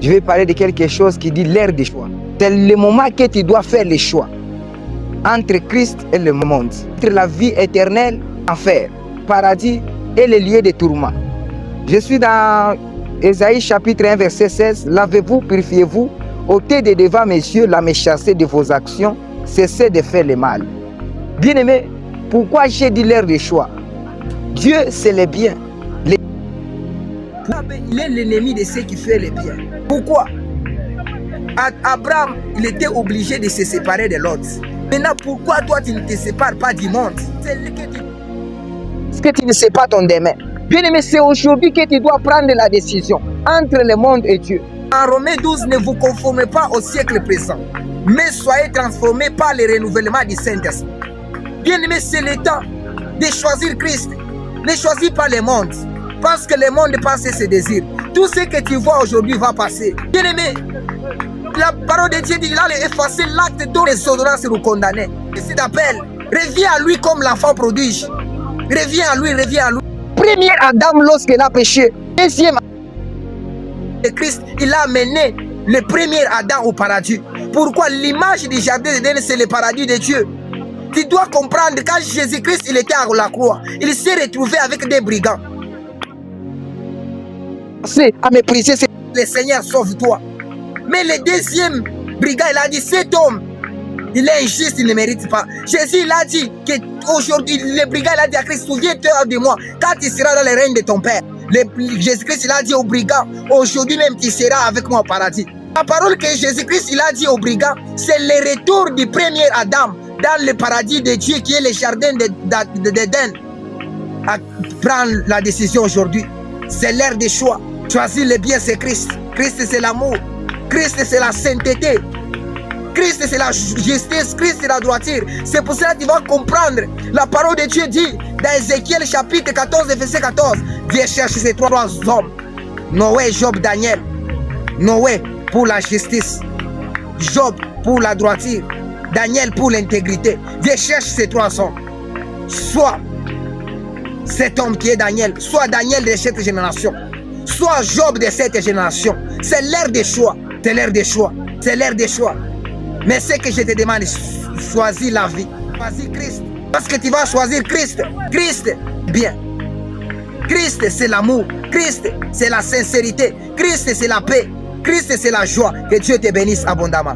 Je vais parler de quelque chose qui dit l'ère des choix. C'est le moment que tu dois faire les choix entre Christ et le monde, entre la vie éternelle, enfer, paradis et les lieux de tourment. Je suis dans Ésaïe chapitre 1 verset 16. Lavez-vous, purifiez-vous, ôtez de devant mes yeux la méchanceté de vos actions, cessez de faire le mal. Bien-aimé, pourquoi j'ai dit l'ère des choix? Dieu, c'est le bien. Il est l'ennemi de ceux qui font le bien. Pourquoi? Abraham, il était obligé de se séparer de l'autre. Maintenant, pourquoi toi, tu ne te sépares pas du monde? C'est ce que tu ne sais pas ton demain. Bien-aimé, c'est aujourd'hui que tu dois prendre la décision entre le monde et Dieu. En Romains 12, ne vous conformez pas au siècle présent, mais soyez transformés par le renouvellement du Saint-Esprit. Bien-aimé, c'est le temps de choisir Christ. Ne choisis pas le monde, parce que le monde passe ses désirs. Tout ce que tu vois aujourd'hui va passer. Bien-aimé, la parole de Dieu dit qu'il allait effacer l'acte dont les ordonnances nous condamnaient. Il t'appelle, reviens à lui comme l'enfant prodige. Reviens à lui, reviens à lui. Premier Adam lorsqu'il a péché. Deuxième, le Christ, il a amené le premier Adam au paradis. Pourquoi? L'image du jardin d'Éden, c'est le paradis de Dieu. Tu dois comprendre, quand Jésus-Christ il était à la croix, il s'est retrouvé avec des brigands. C'est à mépriser, c'est le Seigneur, sauve-toi. Mais le deuxième brigand, il a dit, cet homme, il est injuste, il ne mérite pas. Jésus, il a dit qu'aujourd'hui, le brigand, il a dit à Christ, souviens-toi de moi, quand tu seras dans le règne de ton Père. Jésus-Christ, il a dit au brigand, aujourd'hui même, tu seras avec moi au paradis. La parole que Jésus-Christ, il a dit au brigand, c'est le retour du premier Adam dans le paradis de Dieu qui est le jardin d'Éden. À prendre la décision aujourd'hui. C'est l'ère des choix. Choisir le bien, c'est Christ. Christ, c'est l'amour. Christ, c'est la sainteté. Christ, c'est la justice. Christ, c'est la droiture. C'est pour cela que tu vas comprendre. La parole de Dieu dit dans Ézéchiel chapitre 14, verset 14. Dieu cherche ces trois hommes. Noé, Job, Daniel. Noé pour la justice. Job pour la droiture. Daniel pour l'intégrité. Dieu cherche ces trois hommes. Soit cet homme qui est Daniel, soit Daniel de cette génération, soit Job de cette génération. C'est l'ère des choix. C'est l'ère des choix. C'est l'ère des choix. Mais ce que je te demande, choisis la vie. Choisis Christ. Parce que tu vas choisir Christ. Christ, bien. Christ, c'est l'amour. Christ, c'est la sincérité. Christ, c'est la paix. Christ, c'est la joie. Que Dieu te bénisse abondamment.